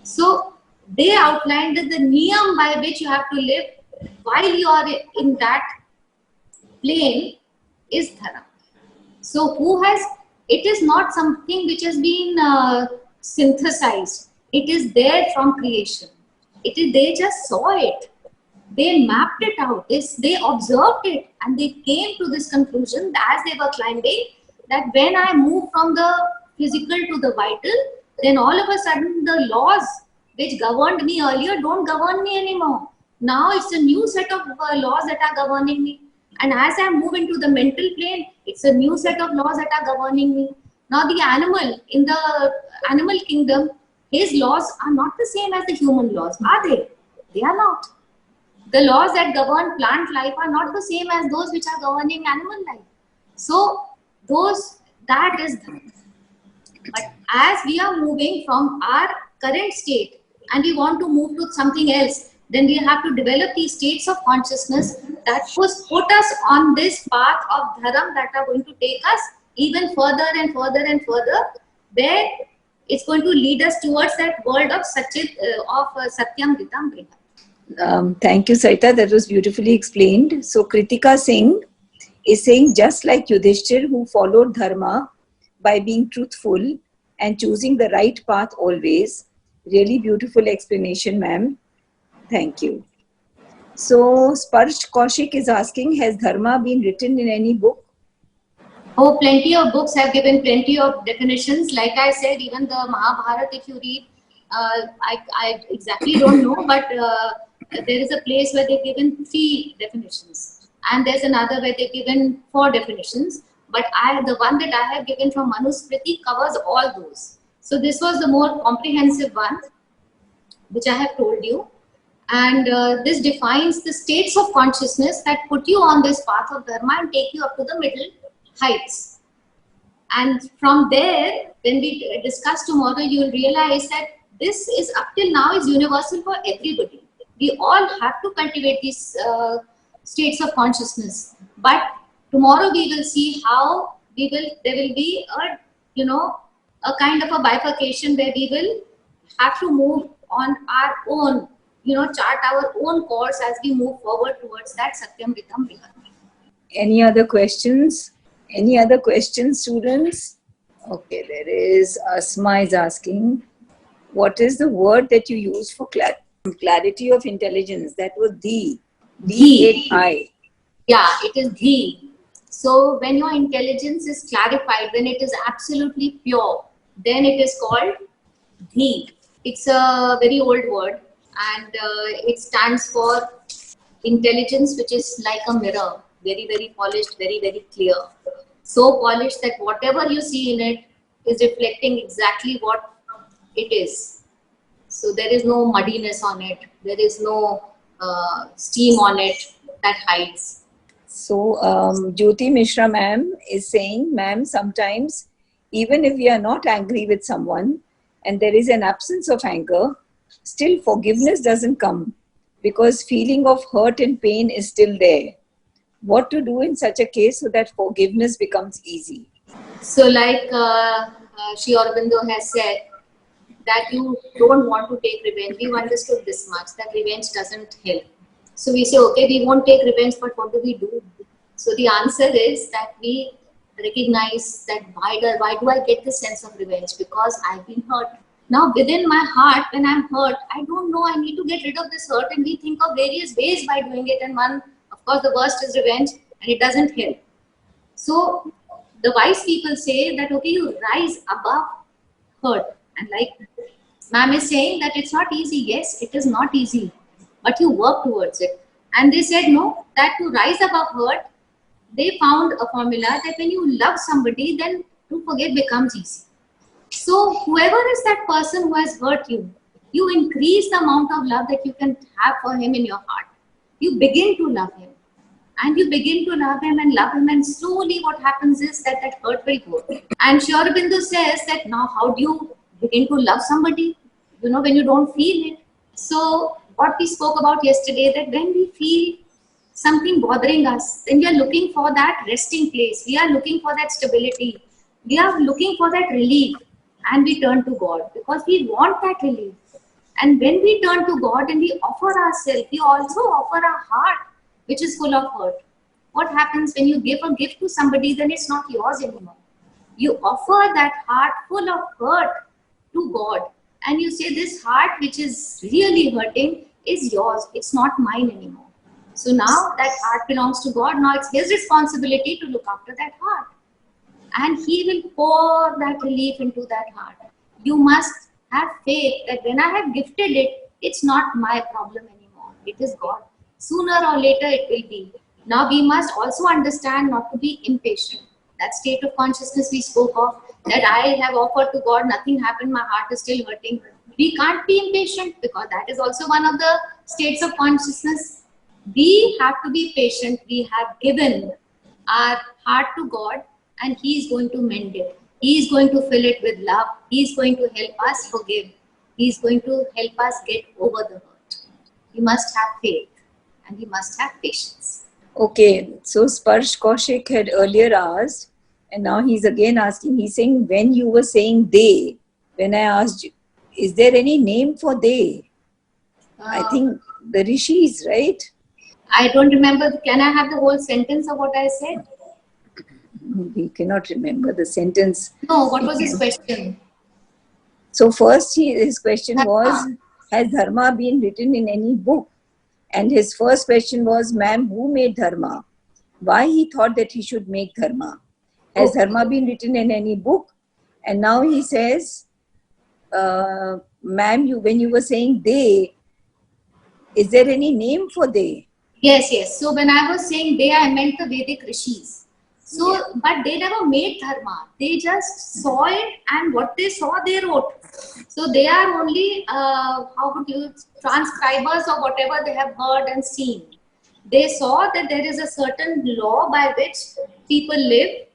Speaker 3: So they outlined that the niyam by which you have to live while you are in that plane is dharma. So it is not something which has been synthesized. It is there from creation. They just saw it. They mapped it out. They observed it, and they came to this conclusion as they were climbing, that when I move from the physical to the vital, then all of a sudden the laws which governed me earlier don't govern me anymore. Now it's a new set of laws that are governing me. And as I move into the mental plane, it's a new set of laws that are governing me. Now the animal, in the animal kingdom, his laws are not the same as the human laws, are they? They are not. The laws that govern plant life are not the same as those which are governing animal life. So that is dharma. But as we are moving from our current state and we want to move to something else, then we have to develop these states of consciousness that was put us on this path of dharma that are going to take us even further and further and further, where it's going to lead us towards that world of Satyam Ritam Briham.
Speaker 2: Thank you, Sarita. That was beautifully explained. So Kritika Singh is saying, just like Yudhishthir, who followed dharma by being truthful and choosing the right path always. Really beautiful explanation, ma'am. Thank you. So Sparsh Kaushik is asking, has dharma been written in any book?
Speaker 3: Oh, plenty of books have given plenty of definitions. Like I said, even the Mahabharata, if you read, I exactly don't know, but there is a place where they've given 3 definitions. And there's another where they've given 4 definitions. But the one that I have given from Manusmriti covers all those. So this was the more comprehensive one, which I have told you. And this defines the states of consciousness that put you on this path of dharma and take you up to the middle heights. And from there, when we discuss tomorrow, you will realize that this is up till now is universal for everybody. We all have to cultivate these states of consciousness. But tomorrow we will see how there will be a kind of a bifurcation where we will have to move on our own, chart our own course as we move forward towards that Satyam Ritam Briham.
Speaker 2: Any other questions? Any other questions, students? Okay, there is Asma is asking, what is the word that you use for clarity of intelligence? That was D-A-I.
Speaker 3: Yeah, it is D. So when your intelligence is clarified, when it is absolutely pure, then it is called D. It's a very old word, and it stands for intelligence, which is like a mirror, very, very polished, very, very clear. So polished that whatever you see in it is reflecting exactly what it is. So there is no muddiness on it. There is no steam on it that hides.
Speaker 2: So Jyoti Mishra ma'am is saying, ma'am, sometimes even if we are not angry with someone and there is an absence of anger, still forgiveness doesn't come because feeling of hurt and pain is still there. What to do in such a case so that forgiveness becomes easy?
Speaker 3: So like Sri Aurobindo has said, that you don't want to take revenge. We've understood this much, that revenge doesn't help. So we say, okay, we won't take revenge, but what do we do? So the answer is that we recognize that why do I get this sense of revenge? Because I've been hurt. Now within my heart, when I'm hurt, I don't know, I need to get rid of this hurt, and we think of various ways by doing it, and one, of course, the worst is revenge, and it doesn't help. So the wise people say that, okay, you rise above hurt. And like ma'am is saying that it's not easy. Yes, it is not easy, but you work towards it. And they said, no, that to rise above hurt, they found a formula that when you love somebody, then to forget becomes easy. So whoever is that person who has hurt you, you increase the amount of love that you can have for him in your heart. You begin to love him. And you begin to love him, and slowly what happens is that hurt will go. And Sri Aurobindo says that now how do you begin to love somebody, when you don't feel it? So what we spoke about yesterday, that when we feel something bothering us, then we are looking for that resting place. We are looking for that stability. We are looking for that relief, and we turn to God because we want that relief. And when we turn to God and we offer ourselves, we also offer our heart, which is full of hurt. What happens when you give a gift to somebody, then it's not yours anymore. You offer that heart full of hurt to God, and you say, this heart which is really hurting is yours, it's not mine anymore. So now that heart belongs to God. Now it's his responsibility to look after that heart, and he will pour that relief into that heart. You must have faith that when I have gifted it, it's not my problem anymore, it is God. Sooner or later it will be. Now we must also understand not to be impatient. That state of consciousness we spoke of, that I have offered to God, nothing happened, my heart is still hurting. We can't be impatient because that is also one of the states of consciousness. We have to be patient. We have given our heart to God, and he is going to mend it. He is going to fill it with love. He is going to help us forgive. He is going to help us get over the hurt. We must have faith, and we must have patience.
Speaker 2: Okay, so Sparsh Kaushik had earlier asked, and now he's again asking. He's saying, when you were saying they, when I asked you, is there any name for they? I think the rishis, right?
Speaker 3: I don't remember. Can I have the whole sentence of what I said?
Speaker 2: We cannot remember the sentence.
Speaker 3: No, what was his question?
Speaker 2: So first his question was, has dharma been written in any book? And his first question was, ma'am, who made dharma? Why he thought that he should make dharma? Has dharma been written in any book? And now he says, ma'am, when you were saying they, is there any name for they?
Speaker 3: Yes, yes. So when I was saying they, I meant the Vedic rishis. So, but they never made dharma. They just saw it, and what they saw, they wrote. So they are only, how would you, transcribers of whatever they have heard and seen. They saw that there is a certain law by which people live.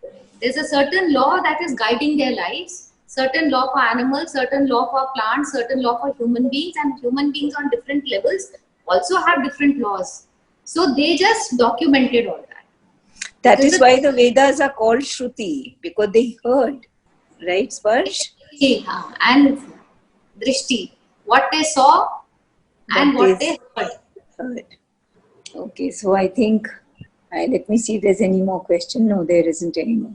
Speaker 3: There's a certain law that is guiding their lives. Certain law for animals, certain law for plants, certain law for human beings, and human beings on different levels also have different laws. So they just documented all that.
Speaker 2: That is why the Vedas are called Shruti, because they heard, right, Sparsh?
Speaker 3: And Drishti, what they saw and what they heard.
Speaker 2: Okay, so I think, let me see if there's any more question. No, there isn't any more.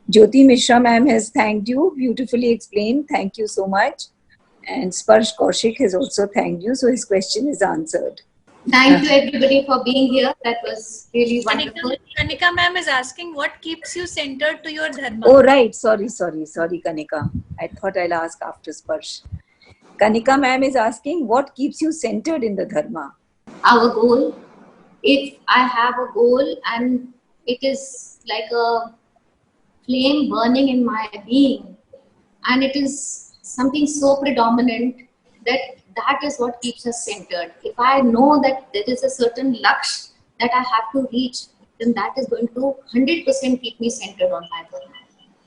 Speaker 2: Jyoti Mishra ma'am has thanked you, beautifully explained. Thank you so much. And Sparsh Kaushik has also thanked you, so his question is answered.
Speaker 3: Thank you everybody for being here. That was really wonderful.
Speaker 1: Kanika ma'am is asking, what keeps you centered to your dharma?
Speaker 2: Oh, right. Sorry, Kanika. I thought I'll ask after Sparsh. Kanika ma'am is asking, what keeps you centered in the dharma?
Speaker 3: Our goal. If I have a goal and it is like a flame burning in my being, and it is something so predominant that is what keeps us centered. If I know that there is a certain laksh that I have to reach, then that is going to 100% keep me centered on my dharma.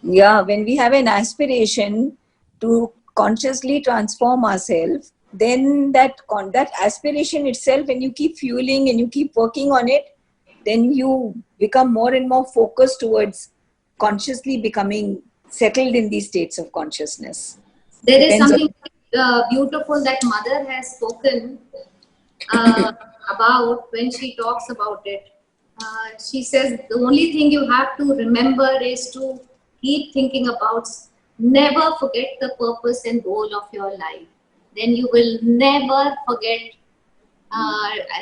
Speaker 2: Yeah, when we have an aspiration to consciously transform ourselves, then that aspiration itself, when you keep fueling and you keep working on it, then you become more and more focused towards consciously becoming settled in these states of consciousness.
Speaker 3: There is something beautiful that Mother has spoken about when she talks about it. She says the only thing you have to remember is to keep thinking about, never forget the purpose and goal of your life. Then you will never forget,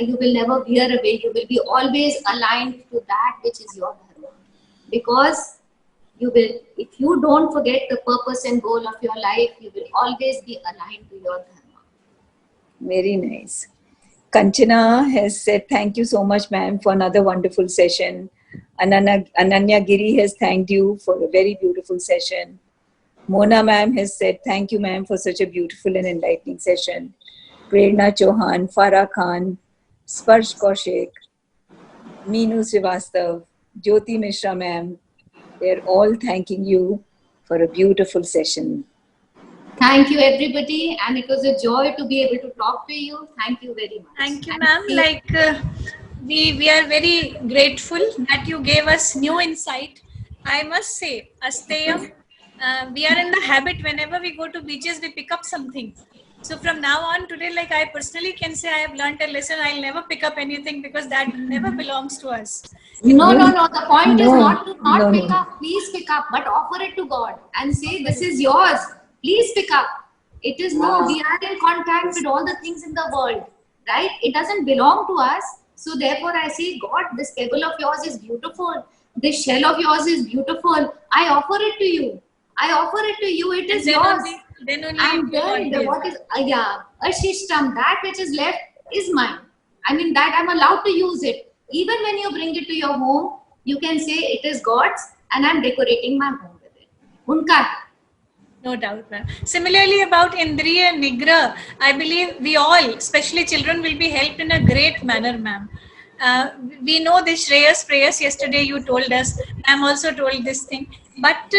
Speaker 3: you will never veer away. You will be always aligned to that which is your dharma. Because if you don't forget the purpose and goal of your life, you will always be aligned to your dharma.
Speaker 2: Very nice. Kanchana has said, thank you so much, ma'am, for another wonderful session. Ananya Giri has thanked you for a very beautiful session. Mona ma'am has said, thank you, ma'am, for such a beautiful and enlightening session. Prerna Chauhan, Farah Khan, Sparsh Kaushik, Meenu Srivastav, Jyoti Mishra ma'am, they're all thanking you for a beautiful session.
Speaker 3: Thank you, everybody, and it was a joy to be able to talk to you. Thank you very much.
Speaker 1: Thank you, ma'am. We are very grateful that you gave us new insight. I must say, Asteyam, we are in the habit, whenever we go to beaches, we pick up something. So from now on, today, like I personally can say, I have learned a lesson. I'll never pick up anything because that never belongs to us.
Speaker 3: No. The point is not to pick up. Please pick up, but offer it to God and say, this is yours. Please pick up. It is we are in contact with all the things in the world, right? It doesn't belong to us. So therefore I say, God, this pebble of yours is beautiful. This shell of yours is beautiful. I offer it to you. It is yours. And then what is Ashishtam, that which is left is mine. I mean, that I'm allowed to use it. Even when you bring it to your home, you can say it is God's and I'm decorating my home with it. Unka.
Speaker 1: No doubt, ma'am. Similarly, about Indriya Nigra, I believe we all, especially children, will be helped in a great manner, ma'am. We know this Shreyas prayers. Yesterday you told us, ma'am also told this thing. But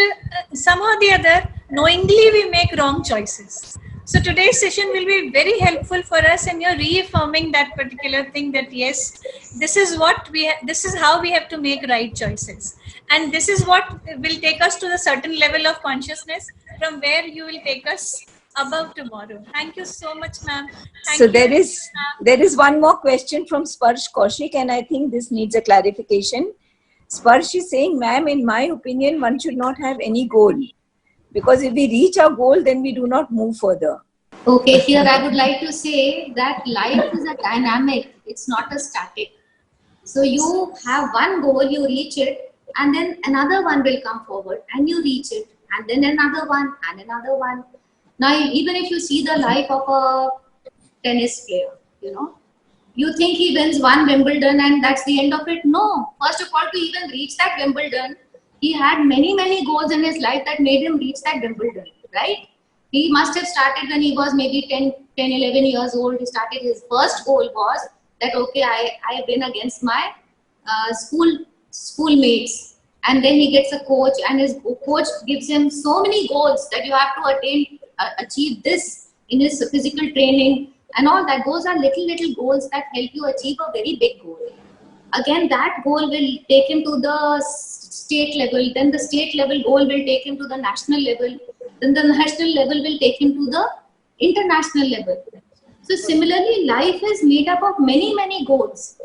Speaker 1: somehow or the other, knowingly we make wrong choices. So today's session will be very helpful for us, and you're reaffirming that particular thing that yes, this is what this is how we have to make right choices, and this is what will take us to the certain level of consciousness from where you will take us above tomorrow. Thank you so much, ma'am.
Speaker 2: So there is one more question from Sparsh Kaushik, and I think this needs a clarification. Sparsh is saying, ma'am, in my opinion, one should not have any goal, because if we reach our goal, then we do not move further.
Speaker 3: Okay, here I would like to say that life is a dynamic, it's not a static. So you have one goal, you reach it, and then another one will come forward and you reach it, and then another one and another one. Now, even if you see the life of a tennis player, you think he wins one Wimbledon and that's the end of it. No, first of all, to even reach that Wimbledon, he had many, many goals in his life that made him reach that Wimbledon, right? He must have started when he was maybe 10, 11 years old. He started, his first goal was that, okay, I win against my schoolmates. And then he gets a coach, and his coach gives him so many goals that you have to achieve this in his physical training and all that. Those are little goals that help you achieve a very big goal. Again, that goal will take him to the state level, then the state level goal will take him to the national level, then the national level will take him to the international level. So similarly, life is made up of many goals.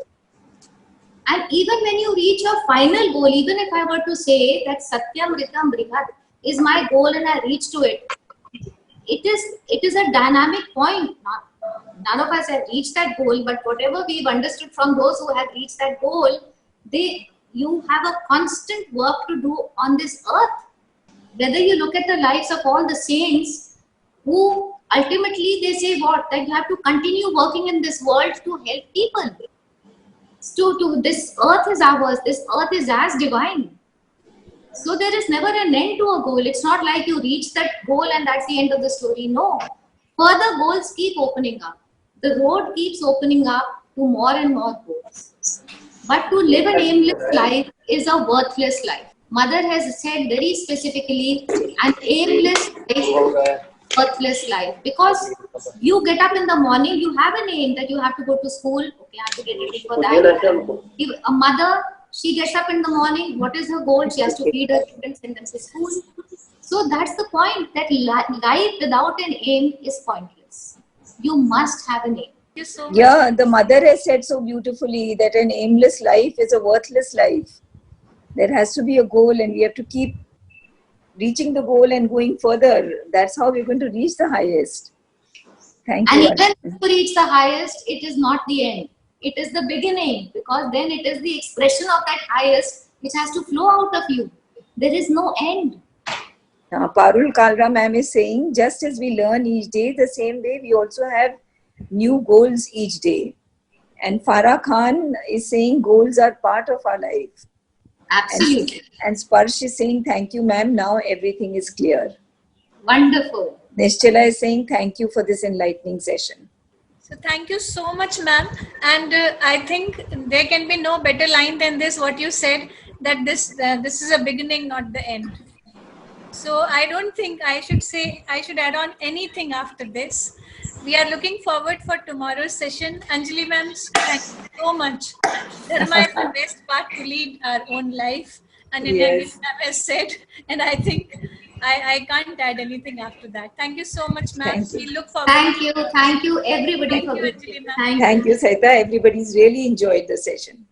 Speaker 3: And even when you reach your final goal, even if I were to say that Satyam Ritam Brihat is my goal and I reach to it, it is a dynamic point. None of us have reached that goal, but whatever we've understood from those who have reached that goal, you have a constant work to do on this earth. Whether you look at the lives of all the saints, who ultimately they say what? That you have to continue working in this world to help people. This earth is ours, this earth is as divine. So there is never an end to a goal. It's not like you reach that goal and that's the end of the story. No. Further goals keep opening up. The road keeps opening up to more and more goals. But to live an aimless life is a worthless life. Mother has said very specifically, an aimless life, worthless life. Because you get up in the morning, you have an aim that you have to go to school. Okay, I have to get ready for that. If a mother, she gets up in the morning, what is her goal? She has to feed her children, send them to school. So that's the point, that life without an aim is pointless. You must have an aim.
Speaker 2: Yeah, the mother has said so beautifully that an aimless life is a worthless life. There has to be a goal, and we have to keep reaching the goal and going further. That's how we're going to reach the highest. Thank you.
Speaker 3: And even to reach the highest, it is not the end. It is the beginning, because then it is the expression of that highest which has to flow out of you. There is no end.
Speaker 2: Parul Kalra ma'am is saying, just as we learn each day, the same way we also have new goals each day. And Farah Khan is saying goals are part of our life.
Speaker 3: Absolutely.
Speaker 2: And Sparsh is saying, thank you ma'am, now everything is clear.
Speaker 3: Wonderful.
Speaker 2: Nischala is saying, thank you for this enlightening session.
Speaker 1: So thank you so much, ma'am. And I think there can be no better line than this, what you said, that this is a beginning, not the end. So I don't think I should add on anything after this. We are looking forward for tomorrow's session. Anjali ma'am, thank you so much. Dharma is the best part to lead our own life. And
Speaker 2: Yes.
Speaker 1: ma'am has said, and I think I can't add anything after that. Thank you so much, ma'am.
Speaker 2: Thank you.
Speaker 1: We look forward.
Speaker 3: Thank you everybody
Speaker 1: Thank
Speaker 3: for
Speaker 1: you,
Speaker 3: being
Speaker 1: Anjali
Speaker 3: here.
Speaker 1: ma'am.
Speaker 2: Thank you, Saita. Everybody's really enjoyed the session.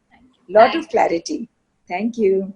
Speaker 2: Lot of clarity. Thank you.